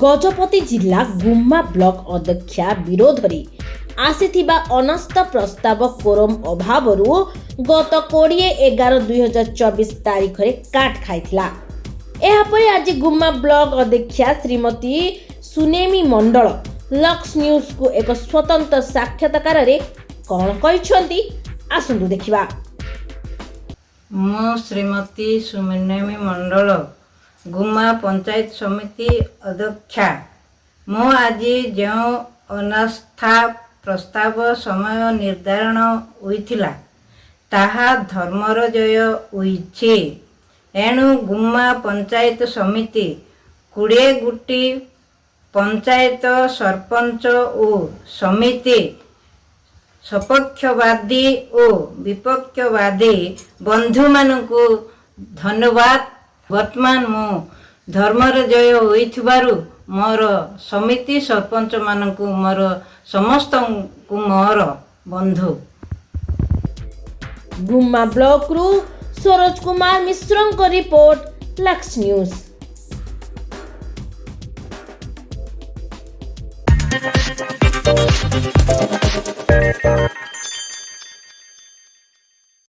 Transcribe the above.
गजपति जिला गुम्मा ब्लॉक अध्यक्षा विरोध रे आसीथिबा अनस्त प्रस्ताव कोरम अभावरू गत 20/11/2024 तारीख रे काट खाइथिला। एहापरे आज गुम्मा ब्लॉक अध्यक्षा श्रीमती सुनेमी मंडल लक्स न्यूज को एक स्वतंत्र साक्षात्कार रे कौन कहिसंती आसंतु देखिबा। मो श्रीमती सुनेमी मंडल गुम्मा पंचायत समिति अध्यक्षा मो आज जो अनास्था प्रस्ताव समय निर्धारण होइथिला ताहा धर्मर जय होइछे। एणु गुम्मा पंचायत समिति 20 गोटी पंचायत सरपंच और समिति सपक्षवादी और विपक्षवादी बंधु मानकु धन्यवाद। वर्तमान मो धर्मर जय होइथिबारु मोर समिति सरपंच मानकु मोर समस्त मोर बंधु। गुम्मा ब्लॉक रु सरोज कुमार मिश्रं को रिपोर्ट लक्स न्यूज।